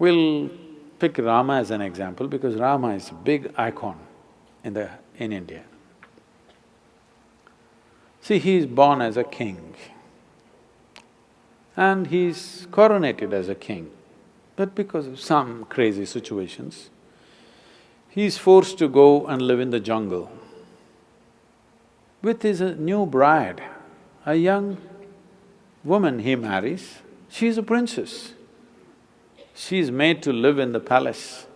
We'll pick Rama as an example because Rama is a big icon in India. See, he is born as a king and he's coronated as a king, but because of some crazy situations, he's forced to go and live in the jungle with his new bride, a young woman he marries. She's a princess. She's made to live in the palace,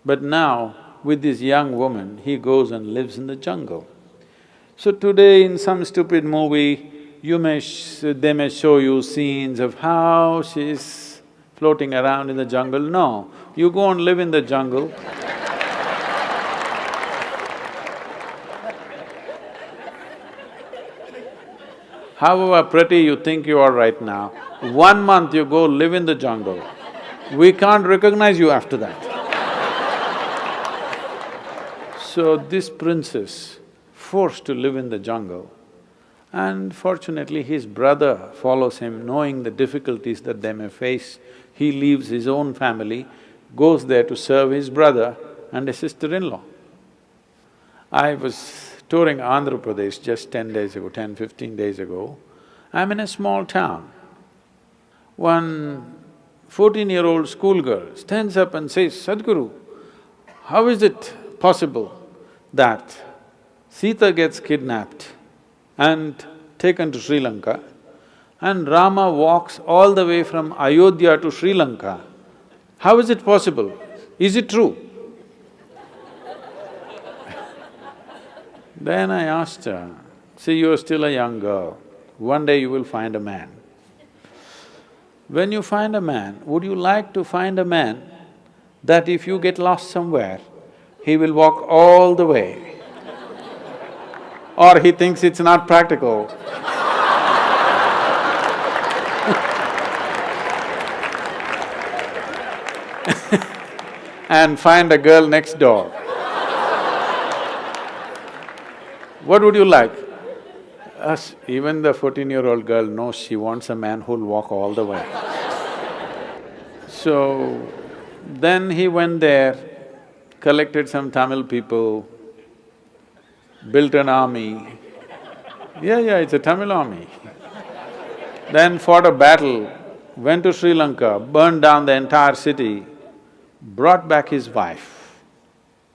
but now with this young woman, he goes and lives in the jungle. So today in some stupid movie, they may show you scenes of how she's floating around in the jungle. No, you go and live in the jungle. However pretty you think you are right now, 1 month you go live in the jungle, we can't recognize you after that. So this princess, forced to live in the jungle, and fortunately his brother follows him, knowing the difficulties that they may face. He leaves his own family, goes there to serve his brother and a sister-in-law. I was touring Andhra Pradesh just 10, 15 days ago. I'm in a small town. One 14-year-old schoolgirl stands up and says, "Sadhguru, how is it possible that Sita gets kidnapped and taken to Sri Lanka and Rama walks all the way from Ayodhya to Sri Lanka? How is it possible? Is it true?" Then I asked her, "See, you're still a young girl, one day you will find a man. When you find a man, would you like to find a man that if you get lost somewhere, he will walk all the way? Or he thinks it's not practical?" And find a girl next door. What would you like? Even the 14-year-old girl knows she wants a man who'll walk all the way. So, then he went there, collected some Tamil people, built an army. Yeah, it's a Tamil army. Then fought a battle, went to Sri Lanka, burned down the entire city, brought back his wife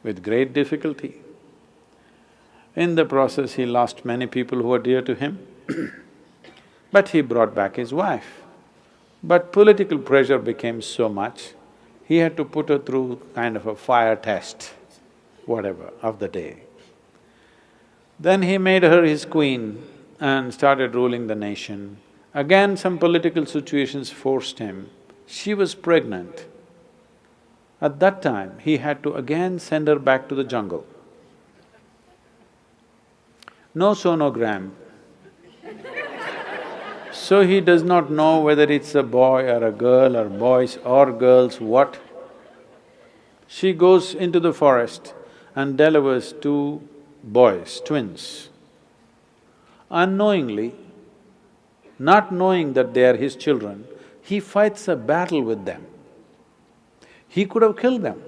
with great difficulty. In the process, he lost many people who were dear to him, but he brought back his wife. But political pressure became so much, he had to put her through kind of a fire test, whatever, of the day. Then he made her his queen and started ruling the nation. Again, some political situations forced him. She was pregnant. At that time, he had to again send her back to the jungle. No sonogram. So he does not know whether it's a boy or a girl or boys or girls, what. She goes into the forest and delivers 2 boys, twins. Unknowingly, not knowing that they are his children, he fights a battle with them. He could have killed them,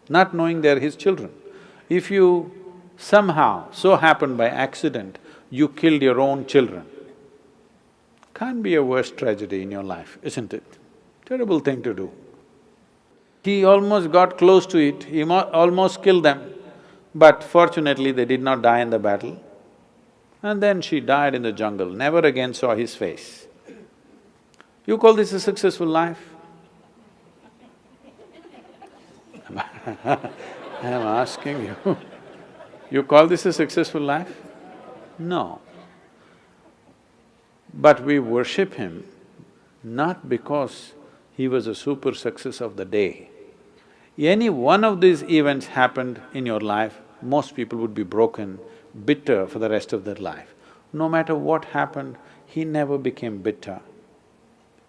not knowing they are his children. If you somehow, so happened by accident, you killed your own children, can't be a worse tragedy in your life, isn't it? Terrible thing to do. He almost got close to it, he almost killed them, but fortunately they did not die in the battle. And then she died in the jungle, never again saw his face. You call this a successful life? I'm asking you, you call this a successful life? No. But we worship him not because he was a super success of the day. Any one of these events happened in your life, most people would be broken, bitter for the rest of their life. No matter what happened, he never became bitter.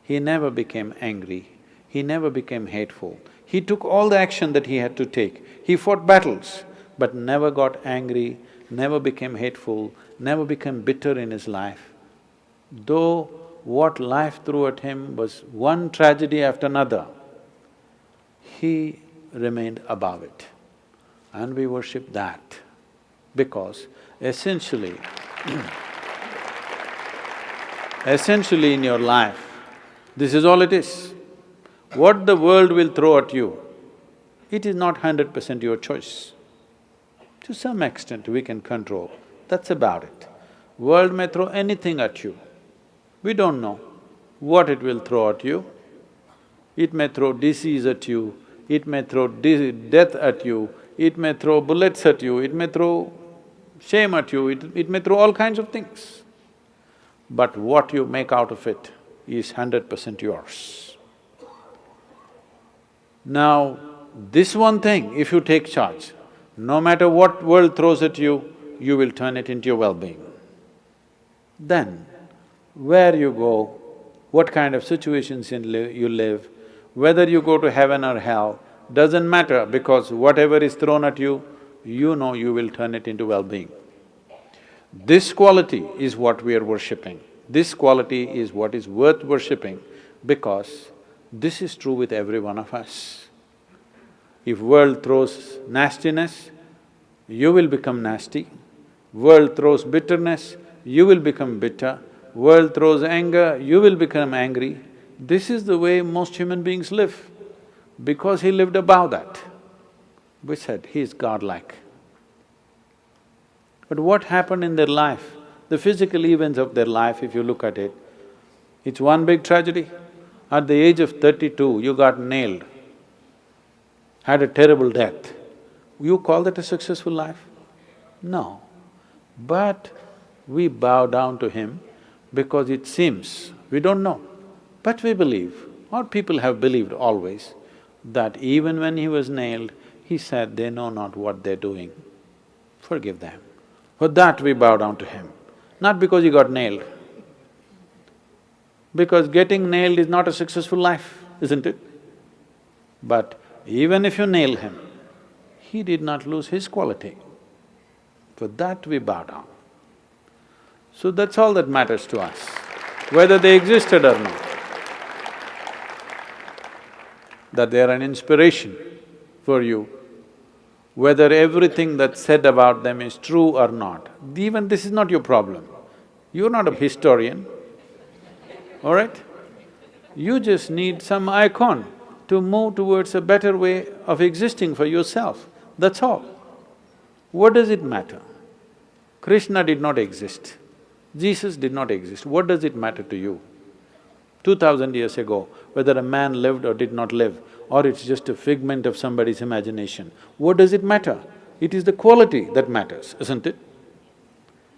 He never became angry. He never became hateful. He took all the action that he had to take. He fought battles, but never got angry, never became hateful, never became bitter in his life. Though what life threw at him was one tragedy after another, he remained above it. And we worship that because essentially essentially in your life, this is all it is. What the world will throw at you, it is not 100% your choice. To some extent we can control, that's about it. World may throw anything at you, we don't know what it will throw at you. It may throw disease at you, it may throw death at you, it may throw bullets at you, it may throw shame at you, it may throw all kinds of things. But what you make out of it is 100% yours. Now, this one thing, if you take charge, no matter what world throws at you, you will turn it into your well-being. Then, where you go, what kind of situations you live, whether you go to heaven or hell, doesn't matter because whatever is thrown at you, you know you will turn it into well-being. This quality is what we are worshipping. This quality is what is worth worshipping because this is true with every one of us. If world throws nastiness, you will become nasty. World throws bitterness, you will become bitter. World throws anger, you will become angry. This is the way most human beings live, because he lived above that. We said, he is godlike. But what happened in their life, the physical events of their life, if you look at it, it's one big tragedy. At the age of 32, you got nailed, had a terrible death. You call that a successful life? No. But we bow down to him because it seems, we don't know, but we believe, or people have believed always, that even when he was nailed, he said, they know not what they're doing, forgive them. For that we bow down to him, not because he got nailed. Because getting nailed is not a successful life, isn't it? But even if you nail him, he did not lose his quality. For that we bow down. So that's all that matters to us, whether they existed or not. That they are an inspiration for you, whether everything that's said about them is true or not. Even this is not your problem. You're not a historian, all right? You just need some icon to move towards a better way of existing for yourself, that's all. What does it matter? Krishna did not exist, Jesus did not exist, what does it matter to you? 2000 years ago, whether a man lived or did not live, or it's just a figment of somebody's imagination, what does it matter? It is the quality that matters, isn't it?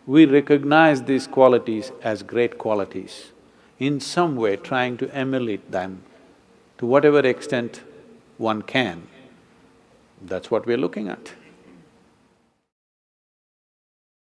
We recognize these qualities as great qualities, in some way trying to emulate them to whatever extent one can. That's what we're looking at.